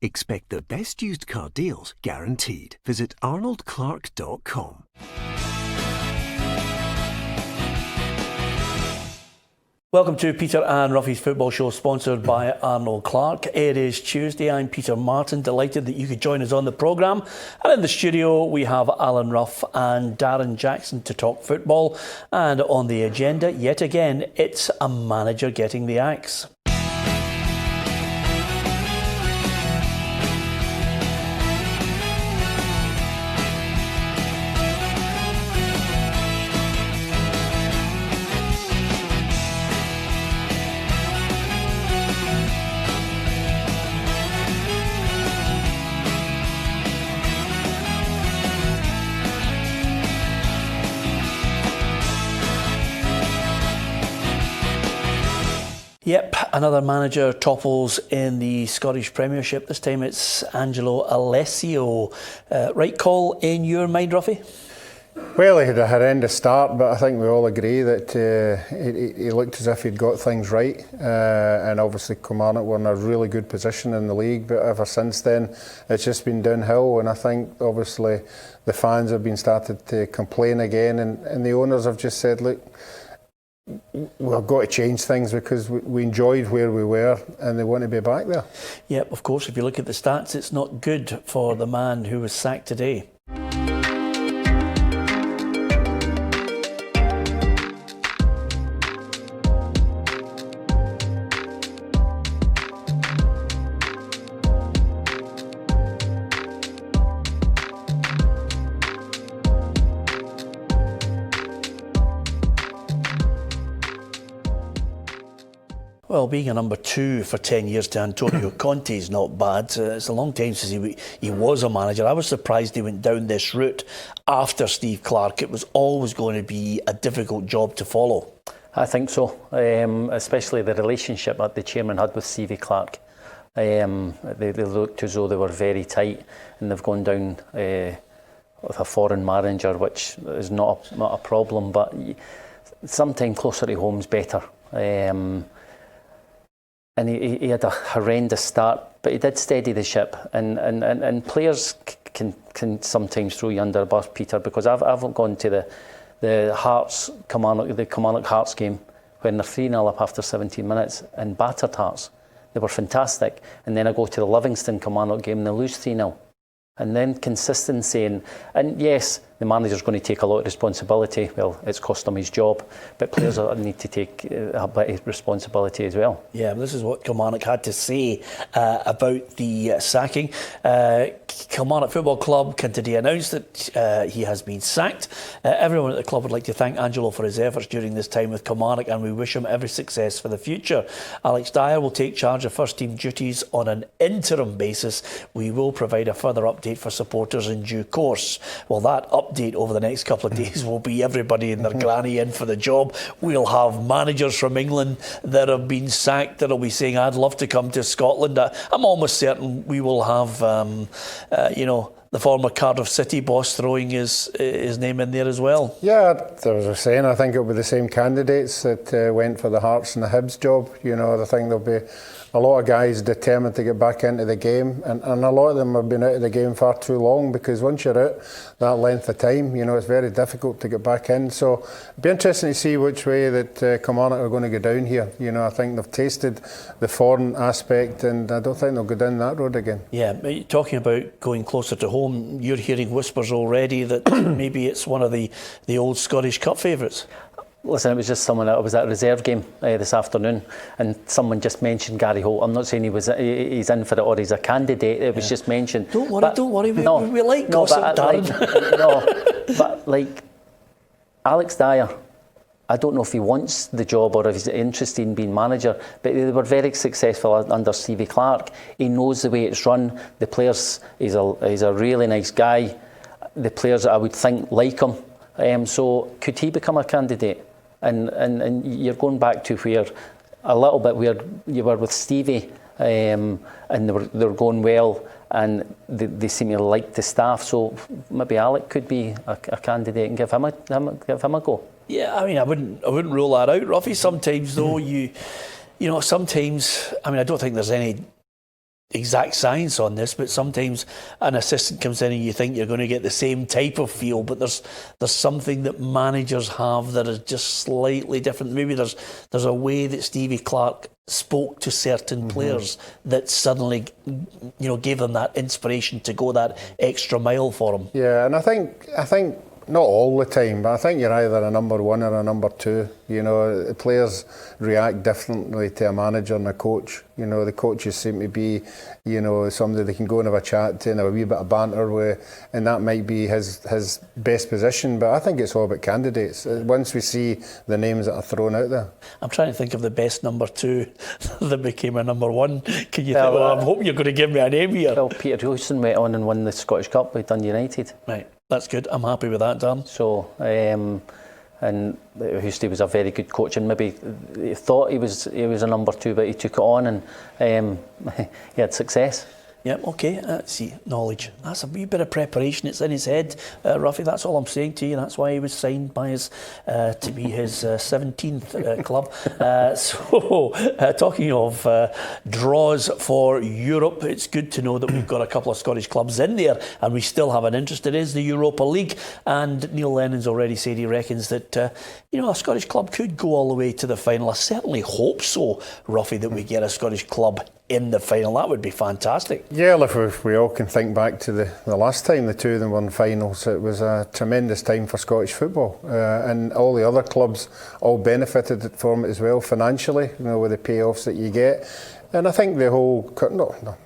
Expect the best used car deals guaranteed. Visit arnoldclark.com. Welcome to Peter and Roughie's Football Show, sponsored by Arnold Clark. It is Tuesday. I'm Peter Martin, delighted that you could join us on the programme. And in the studio we have Alan Rough and Darren Jackson to talk football. And on the agenda, yet again, it's a manager getting the axe. Yep, another manager topples in the Scottish Premiership. This time it's Angelo Alessio. Right call in your mind, Roughie? Well, he had a horrendous start, but I think we all agree that he looked as if he'd got things right. And obviously Kilmarnock were in a really good position in the league, but ever since then it's just been downhill. And I think obviously the fans have been started to complain again, and the owners have just said, look, we've got to change things because we enjoyed where we were and they want to be back there. Yep, of course, if you look at the stats, it's not good for the man who was sacked today. Well, being a number two for 10 years to Antonio Conte is not bad. It's a long time since he was a manager. I was surprised he went down this route after Steve Clarke. It was always going to be a difficult job to follow. I think so, especially the relationship that the chairman had with Stevie Clarke. They looked as though they were very tight, and they've gone down with a foreign manager, which is not a problem, but sometimes closer to home's better. And he had a horrendous start, but he did steady the ship. And players can sometimes throw you under a bus, Peter, because I've gone to the Kilmarnock Hearts game when they're 3-0 up after 17 minutes and battered Hearts. They were fantastic. And then I go to the Livingston Kilmarnock game and they lose 3-0. And then consistency, and yes, the manager's going to take a lot of responsibility. Well, it's cost him his job, but players need to take a bit of responsibility as well. Yeah, this is what Kilmarnock had to say about the sacking. Kilmarnock Football Club can today announce that he has been sacked. Everyone at the club would like to thank Angelo for his efforts during this time with Kilmarnock, and we wish him every success for the future. Alex Dyer will take charge of first team duties on an interim basis. We will provide a further update for supporters in due course. Well, that update over the next couple of days will be everybody and their granny in for the job. We'll have managers from England that have been sacked that'll be saying, I'd love to come to Scotland. I'm almost certain we will have the former Cardiff City boss throwing his name in there as well. Yeah, as I was saying, I think it'll be the same candidates that went for the Hearts and the Hibs job. You know, I think there'll be a lot of guys determined to get back into the game, and a lot of them have been out of the game far too long, because once you're out that length of time, you know, it's very difficult to get back in. So it'll be interesting to see which way that Kilmarnock are going to go down here. You know, I think they've tasted the foreign aspect, and I don't think they'll go down that road again. Yeah, talking about going closer to home, you're hearing whispers already that maybe it's one of the old Scottish Cup favourites. Listen, it was just someone. I was at a reserve game this afternoon, and someone just mentioned Gary Holt. I'm not saying he's in for it or he's a candidate. It was just mentioned. Don't worry. We like gossip, Darren. But like Alex Dyer, I don't know if he wants the job or if he's interested in being manager, but they were very successful under Stevie Clarke. He knows the way it's run. The players, he's a really nice guy. The players, I would think, like him. So could he become a candidate? And you're going back to where a little bit where you were with Stevie, and they were going well, and they seem to like the staff. So maybe Alec could be a candidate and give him a go. Yeah, I mean, I wouldn't rule that out, Roughie. Sometimes though, sometimes, I mean, I don't think there's any exact science on this, but sometimes an assistant comes in and you think you're going to get the same type of feel, but there's something that managers have that is just slightly different. Maybe there's a way that Stevie Clark spoke to certain players that suddenly, gave them that inspiration to go that extra mile for them. Yeah, and I think not all the time, but I think you're either a number one or a number two. Players react differently to a manager and a coach. The coaches seem to be, somebody they can go and have a chat to and have a wee bit of banter with, and that might be his best position. But I think it's all about candidates. Once we see the names that are thrown out there. I'm trying to think of the best number two that became a number one. Can you think? Well, I'm hoping you're going to give me a name here. Well, Peter Wilson went on and won the Scottish Cup with Dundee United. Right. That's good. I'm happy with that, Dan. So, and Houston was a very good coach, and maybe he thought he was a number two, but he took it on and he had success. Yeah, okay. See, knowledge. That's a wee bit of preparation. It's in his head, Roughie. That's all I'm saying to you. That's why he was signed by his to be his 17th club. Talking of draws for Europe, it's good to know that we've got a couple of Scottish clubs in there, and we still have an interest. It is the Europa League, and Neil Lennon's already said he reckons that a Scottish club could go all the way to the final. I certainly hope so, Roughie, that we get a Scottish club in the final. That would be fantastic. Yeah, if we all can think back to the last time the two of them won finals, it was a tremendous time for Scottish football, and all the other clubs all benefited from it as well financially, with the payoffs that you get. And I think the whole,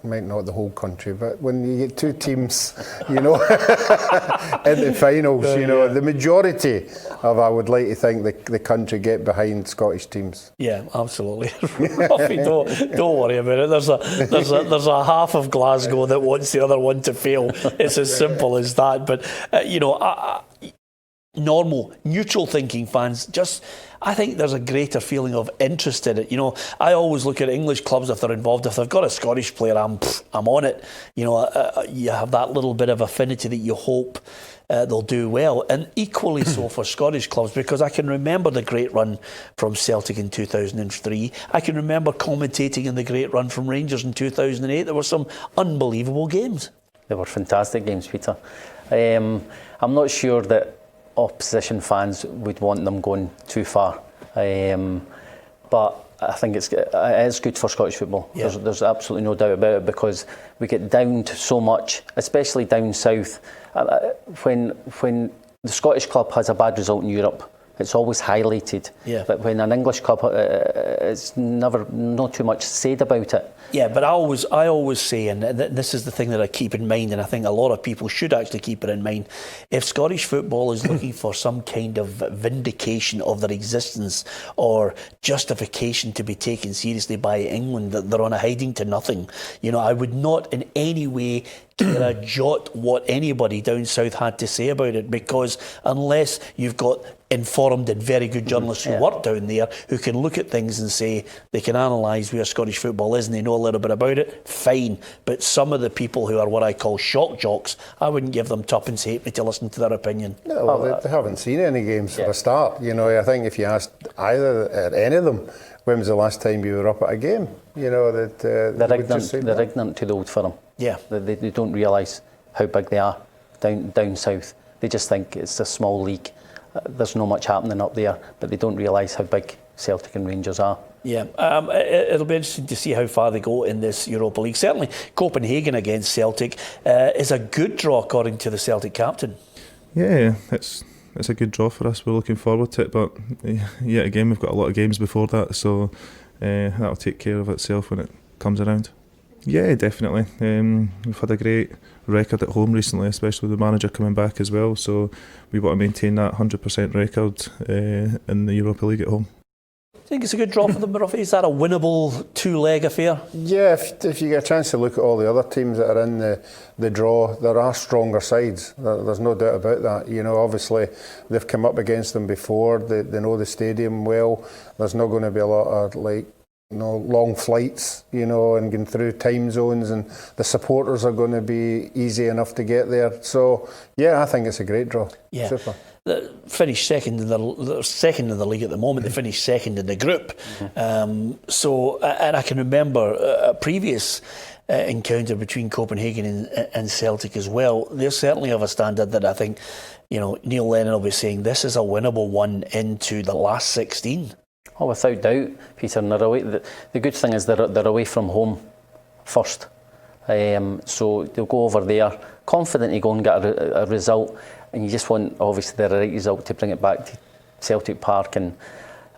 might not the whole country, but when you get two teams, in the finals, the majority of, I would like to think, the country get behind Scottish teams. Yeah, absolutely. Roughie, don't worry about it. There's a half of Glasgow that wants the other one to fail. It's as simple as that. But normal, neutral thinking fans I think there's a greater feeling of interest in it. I always look at English clubs if they're involved. If they've got a Scottish player, I'm on it. You have that little bit of affinity that you hope they'll do well, and equally so for Scottish clubs, because I can remember the great run from Celtic in 2003. I can remember commentating in the great run from Rangers in 2008. There were some unbelievable games. They were fantastic games, Peter. I'm not sure that opposition fans would want them going too far, but I think it is good for Scottish football. Yeah. There's absolutely no doubt about it, because we get down to so much, especially down south. When the Scottish club has a bad result in Europe, it's always highlighted. Yeah. But when an English club, it's not too much said about it. Yeah, but I always say, and this is the thing that I keep in mind, and I think a lot of people should actually keep it in mind, if Scottish football is looking for some kind of vindication of their existence or justification to be taken seriously by England, that they're on a hiding to nothing. I would not in any way care a jot what anybody down south had to say about it, because unless you've got informed and very good journalists who work down there, who can look at things and say they can analyse where Scottish football is and they know a little bit about it, fine. But some of the people who are what I call shock jocks, I wouldn't give them tuppence halfpenny to listen to their opinion. No, well, they haven't seen any games for a start. I think if you asked any of them, when was the last time you were up at a game? They're ignorant to the Old Firm. Yeah. They don't realise how big they are down south. They just think it's a small league. There's not much happening up there, but they don't realise how big Celtic and Rangers are. Yeah, it'll be interesting to see how far they go in this Europa League. Certainly Copenhagen against Celtic is a good draw, according to the Celtic captain. Yeah, it's a good draw for us. We're looking forward to it, but yet again we've got a lot of games before that, so that'll take care of itself when it comes around. Yeah, definitely. We've had a great record at home recently, especially with the manager coming back as well, so we want to maintain that 100% record in the Europa League at home. I think it's a good draw for them, Roughie. Is that a winnable two-leg affair? Yeah, if you get a chance to look at all the other teams that are in the draw, there are stronger sides. There's no doubt about that. Obviously they've come up against them before. They know the stadium well. There's not going to be a lot of long flights, and going through time zones, and the supporters are going to be easy enough to get there. So yeah, I think it's a great draw. Yeah. Super. They finished second in the league at the moment. They finished second in the group. And I can remember a previous encounter between Copenhagen and Celtic as well. They're certainly of a standard that I think, Neil Lennon will be saying this is a winnable one into the last 16. Oh, without doubt, Peter. And they're away. The good thing is they're away from home first. So they'll go over there, confident to go and get a result. And you just want, obviously, the right result to bring it back to Celtic Park. And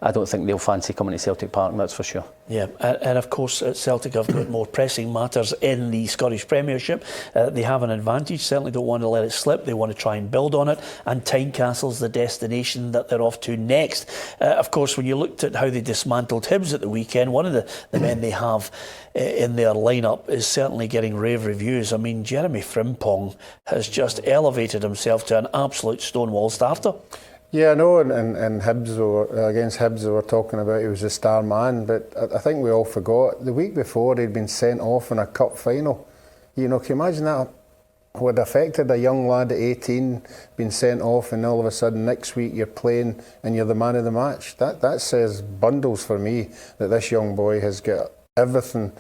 I don't think they'll fancy coming to Celtic Park, that's for sure. Yeah, and of course Celtic have got more pressing matters in the Scottish Premiership. They have an advantage, certainly don't want to let it slip. They want to try and build on it, and Tynecastle's the destination that they're off to next. Of course, when you looked at how they dismantled Hibs at the weekend, one of the men they have in their lineup is certainly getting rave reviews. I mean, Jeremy Frimpong has just elevated himself to an absolute stonewall starter. Yeah, I know, and Hibs against Hibs they were talking about he was a star man, but I think we all forgot the week before he'd been sent off in a cup final. Can you imagine that would have affected a young lad at 18 being sent off, and all of a sudden next week you're playing and you're the man of the match? That says bundles for me that this young boy has got everything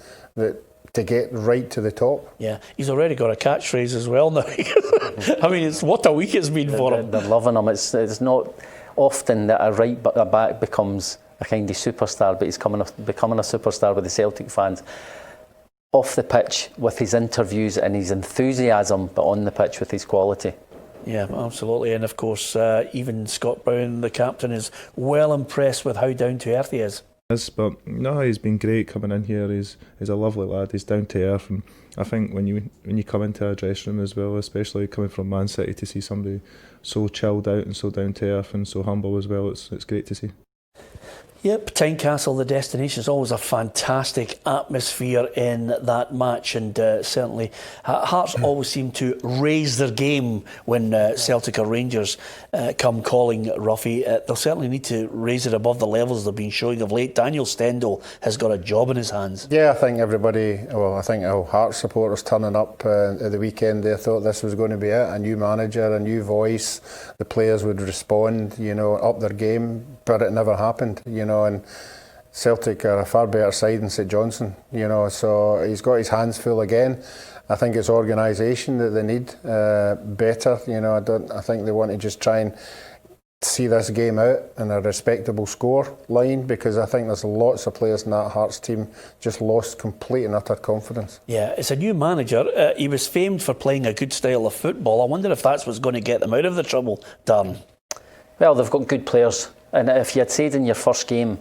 to get right to the top. Yeah, he's already got a catchphrase as well now. I mean, it's what a week it's been for him. They're loving him. It's not often that a back becomes a kind of superstar, but he's becoming a superstar with the Celtic fans. Off the pitch with his interviews and his enthusiasm, but on the pitch with his quality. Yeah, absolutely. And of course, even Scott Brown, the captain, is well impressed with how down to earth he is. But no, he's been great coming in here. He's a lovely lad. He's down to earth, and I think when you come into a dressing room as well, especially coming from Man City, to see somebody so chilled out and so down to earth and so humble as well, it's great to see. Yep, Tynecastle, the destination, is always a fantastic atmosphere in that match, and certainly Hearts always seem to raise their game when Celtic or Rangers come calling Roughie. They'll certainly need to raise it above the levels they've been showing of late. Daniel Stendel has got a job in his hands. Yeah, I think I think our Hearts supporters turning up at the weekend, they thought this was going to be it, a new manager, a new voice, the players would respond, up their game, but it never happened, and Celtic are a far better side than St Johnstone, so he's got his hands full again. I think it's organisation that they need better, I think they want to just try and see this game out in a respectable score line, because I think there's lots of players in that Hearts team just lost complete and utter confidence. Yeah, it's a new manager. He was famed for playing a good style of football. I wonder if that's what's going to get them out of the trouble, Darren. Well, they've got good players. And if you had said in your first game,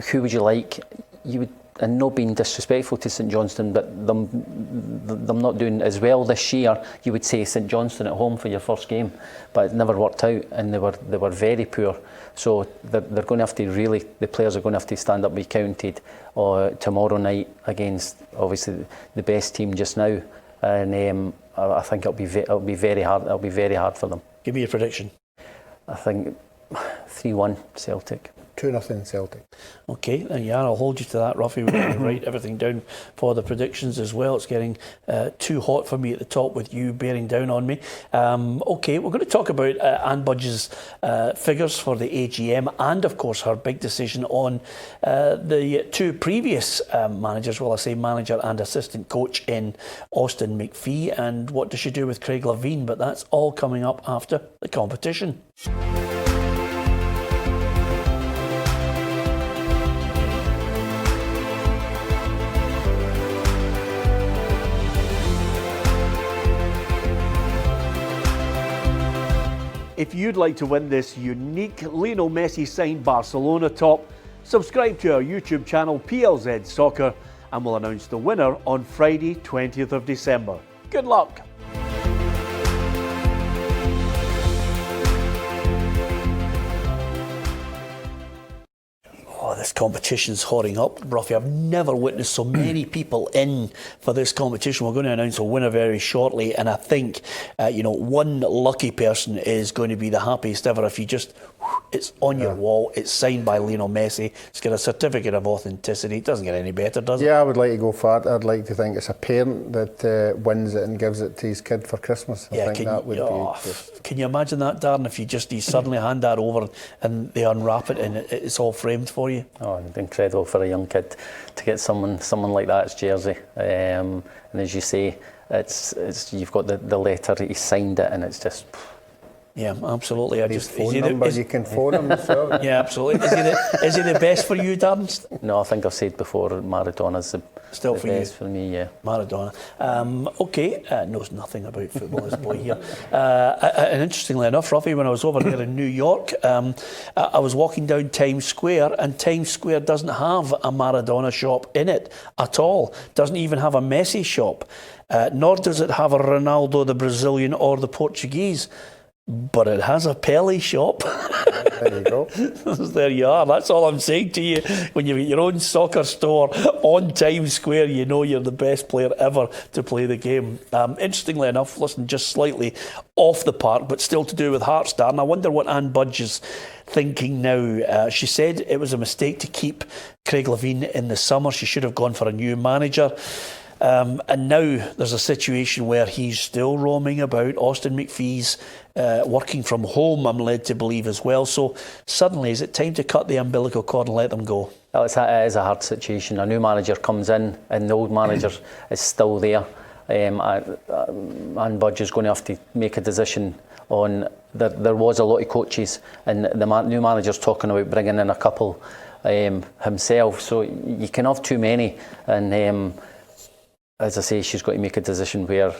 who would you like, you would, and not being disrespectful to St Johnstone, but them not doing as well this year, you would say St Johnstone at home for your first game, but it never worked out, and they were very poor. So they're going to have to the players are going to have to stand up and be counted tomorrow night against obviously the best team just now, and I think it'll be very hard. It'll be very hard for them. Give me a prediction. I think 3-1 Celtic. 2-0 Celtic. Okay, then yeah, I'll hold you to that, Roughie. We're going to write everything down for the predictions as well. It's getting too hot for me at the top with you bearing down on me. Okay, we're going to talk about Anne Budge's figures for the AGM, and of course her big decision on the two previous managers, well, I say manager and assistant coach, in Austin McPhee, and what does she do with Craig Levein. But that's all coming up after the competition. If you'd like to win this unique Lionel Messi signed Barcelona top, subscribe to our YouTube channel PLZ Soccer, and we'll announce the winner on Friday 20th of December. Good luck! This competition's hotting up, Roughie. I've never witnessed so many people in for this competition. We're going to announce a winner very shortly, and I think one lucky person is going to be the happiest ever if you just it's on your wall, it's signed by Lionel Messi, it's got a certificate of authenticity. It doesn't get any better, does it? Yeah, I would like to go for it. I'd like to think it's a parent that wins it and gives it to his kid for Christmas. I think that would be just... Can you imagine that, Darren, if you suddenly hand that over and they unwrap it and it's all framed for you? Oh, incredible for a young kid to get someone like that's jersey. And as you say, it's you've got the letter, he signed it, and it's just... Yeah, absolutely. His phone number, you can phone him as well. Yeah, absolutely. Is he the best for you, Darren? No, I think I've said before, Maradona's the best for me, yeah. Maradona. Okay, knows nothing about football, this boy here. And interestingly enough, Roughie, when I was over there in New York, I was walking down Times Square, and Times Square doesn't have a Maradona shop in it at all. Doesn't even have a Messi shop. Nor does it have a Ronaldo, the Brazilian, or the Portuguese. But it has a Pelé shop. There you go. There you are. That's all I'm saying to you. When you've got your own soccer store on Times Square, you know you're the best player ever to play the game. Interestingly enough, listen, just slightly off the park, but still to do with Hearts, Darren. I wonder what Anne Budge is thinking now. She said it was a mistake to keep Craig Levein in the summer. She should have gone for a new manager. And now there's a situation where he's still roaming about. Austin McPhee's working from home, I'm led to believe, as well. So suddenly, is it time to cut the umbilical cord and let them go? Well, it is a hard situation. A new manager comes in and the old manager is still there. Anne Budge is going to have to make a decision on... There was a lot of coaches, and the new manager's talking about bringing in a couple himself. So you can have too many. And... as I say, she's got to make a decision where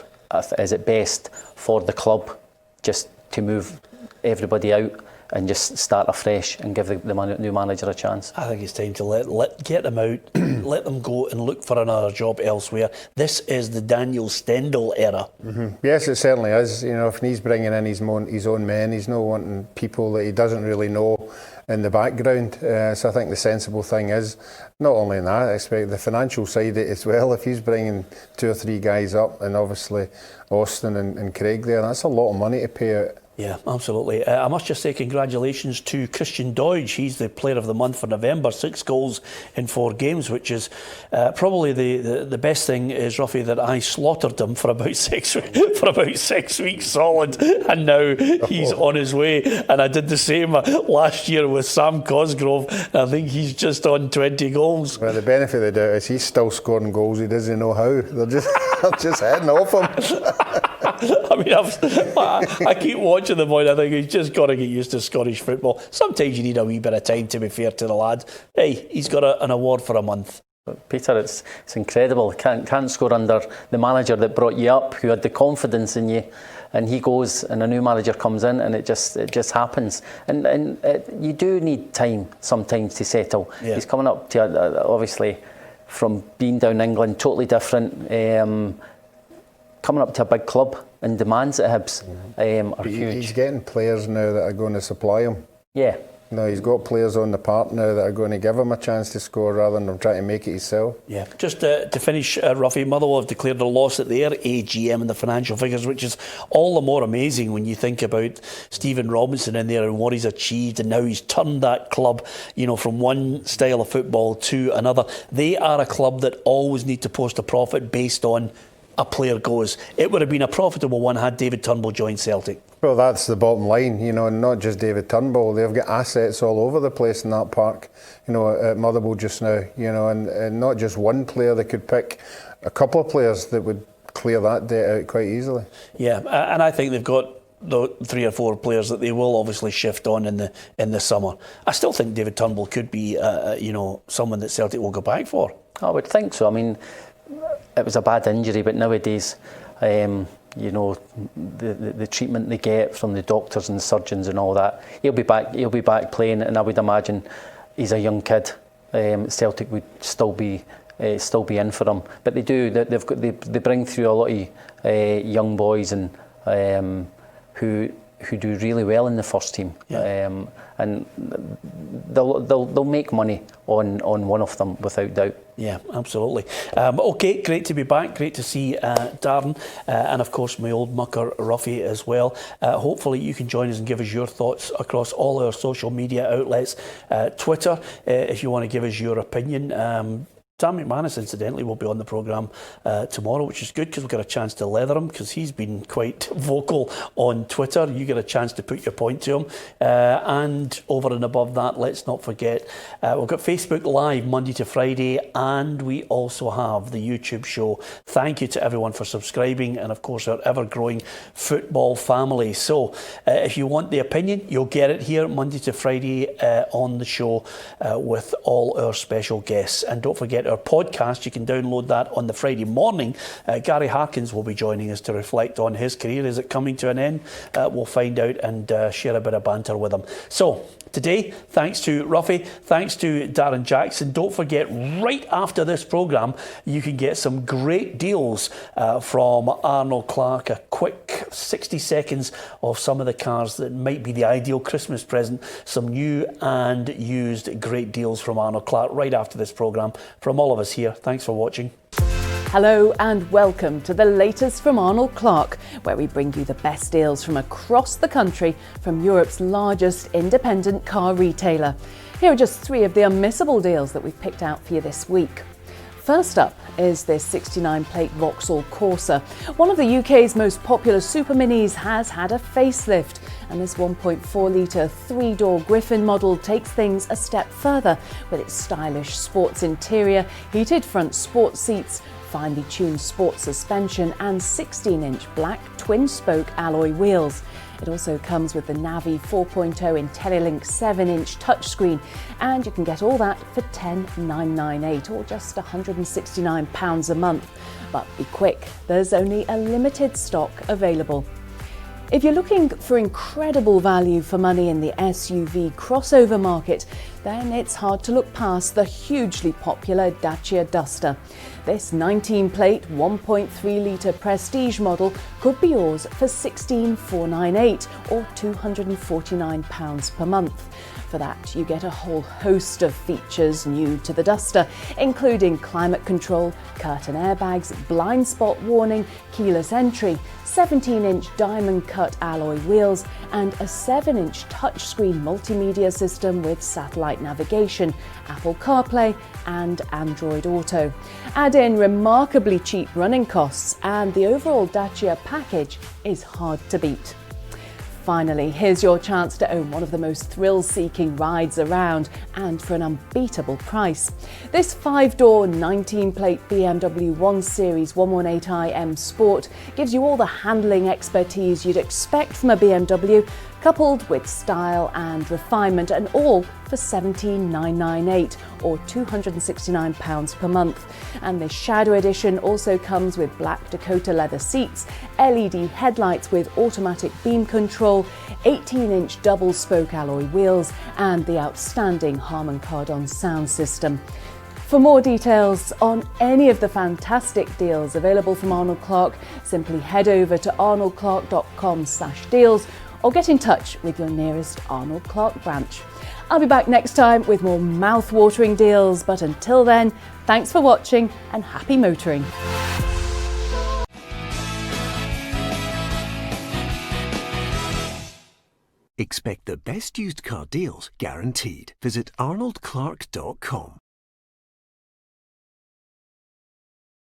is it best for the club just to move everybody out and just start afresh and give the new manager a chance. I think it's time to get them out, let them go and look for another job elsewhere. This is the Daniel Stendel era. Mm-hmm. Yes, it certainly is. You know, if he's bringing in his own men, he's not wanting people that he doesn't really know in the background. So I think the sensible thing is, not only in that, I expect the financial side of it as well. If he's bringing 2 or 3 guys up, and obviously Austin and Craig there, that's a lot of money to pay out. Yeah, absolutely. I must just say congratulations to Christian Doidge. He's the player of the month for November. 6 goals in 4 games, which is probably the best thing is, Roughie, that I slaughtered him for about 6 weeks solid, and now he's on his way. And I did the same last year with Sam Cosgrove, and I think he's just on 20 goals. Well, the benefit of the doubt is he's still scoring goals. He doesn't know how. They're just heading off him. I mean, I keep watching the boy. I think he's just got to get used to Scottish football. Sometimes you need a wee bit of time, to be fair to the lad. Hey, he's got an award for a month. Peter, it's incredible. Can't score under the manager that brought you up, who had the confidence in you, and he goes and a new manager comes in, and it just happens. And you do need time sometimes to settle. Yeah. He's coming up to obviously from being down England, totally different. Coming up to a big club, and demands at Hibs are huge. He's getting players now that are going to supply him. Yeah. No, he's got players on the park now that are going to give him a chance to score rather than trying to make it himself. Yeah. Just to finish, Roughie, Motherwell have declared a loss at their AGM in the financial figures, which is all the more amazing when you think about Stephen Robinson in there and what he's achieved, and now he's turned that club, from one style of football to another. They are a club that always need to post a profit based on a player goes. It would have been a profitable one had David Turnbull joined Celtic. Well, that's the bottom line, and not just David Turnbull. They've got assets all over the place in that park, at Motherwell just now, and not just one player. They could pick a couple of players that would clear that debt out quite easily. Yeah, and I think they've got the 3 or 4 players that they will obviously shift on in the summer. I still think David Turnbull could be, someone that Celtic will go back for. I would think so. I mean, it was a bad injury, but nowadays, the treatment they get from the doctors and surgeons and all that, he'll be back playing, and I would imagine he's a young kid. Celtic would still be in for him, but they bring through a lot of young boys and who who do really well in the first team. Yeah. And they'll make money on one of them without doubt. Yeah, absolutely. Okay, great to be back. Great to see Darren and, of course, my old mucker Roughie as well. Hopefully you can join us and give us your thoughts across all our social media outlets. Twitter, if you want to give us your opinion. Tam McManus, incidentally, will be on the programme tomorrow, which is good because we've got a chance to leather him because he's been quite vocal on Twitter. You get a chance to put your point to him. And over and above that, let's not forget, we've got Facebook Live Monday to Friday, and we also have the YouTube show. Thank you to everyone for subscribing and, of course, our ever-growing football family. So if you want the opinion, you'll get it here Monday to Friday on the show with all our special guests. And don't forget, our podcast, you can download that on the Friday morning. Gary Harkins will be joining us to reflect on his career. Is it coming to an end? We'll find out and share a bit of banter with him. So today, thanks to Roughie, thanks to Darren Jackson. Don't forget, right after this programme, you can get some great deals from Arnold Clark. A quick 60 seconds of some of the cars that might be the ideal Christmas present. Some new and used great deals from Arnold Clark right after this programme. From all of us here, thanks for watching. Hello and welcome to the latest from Arnold Clark, where we bring you the best deals from across the country from Europe's largest independent car retailer. Here are just 3 of the unmissable deals that we've picked out for you this week. First up is this 69-plate Vauxhall Corsa. One of the UK's most popular super minis has had a facelift, and this 1.4-litre 3-door Griffin model takes things a step further with its stylish sports interior, heated front sports seats, finely tuned sports suspension and 16-inch black twin-spoke alloy wheels. It also comes with the Navi 4.0 IntelliLink 7-inch touchscreen, and you can get all that for $10,998 or just £169 a month. But be quick, there's only a limited stock available. If you're looking for incredible value for money in the SUV crossover market, then it's hard to look past the hugely popular Dacia Duster. This 19-plate 1.3-litre Prestige model could be yours for $16,498 or £249 per month. For that, you get a whole host of features new to the Duster, including climate control, curtain airbags, blind spot warning, keyless entry, 17-inch diamond-cut alloy wheels, and a 7-inch touchscreen multimedia system with satellite navigation, Apple CarPlay, and Android Auto. Add in remarkably cheap running costs, and the overall Dacia package is hard to beat. Finally, here's your chance to own one of the most thrill-seeking rides around, and for an unbeatable price. This 5-door 19-plate BMW 1 Series 118i M Sport gives you all the handling expertise you'd expect from a BMW, coupled with style and refinement, and all for $17,998 or £269 per month. And this Shadow Edition also comes with black Dakota leather seats, LED headlights with automatic beam control, 18-inch double spoke alloy wheels, and the outstanding Harman Kardon sound system. For more details on any of the fantastic deals available from Arnold Clark, simply head over to arnoldclark.com/deals or get in touch with your nearest Arnold Clark branch. I'll be back next time with more mouth-watering deals, but until then, thanks for watching and happy motoring. Expect the best used car deals guaranteed. Visit arnoldclark.com.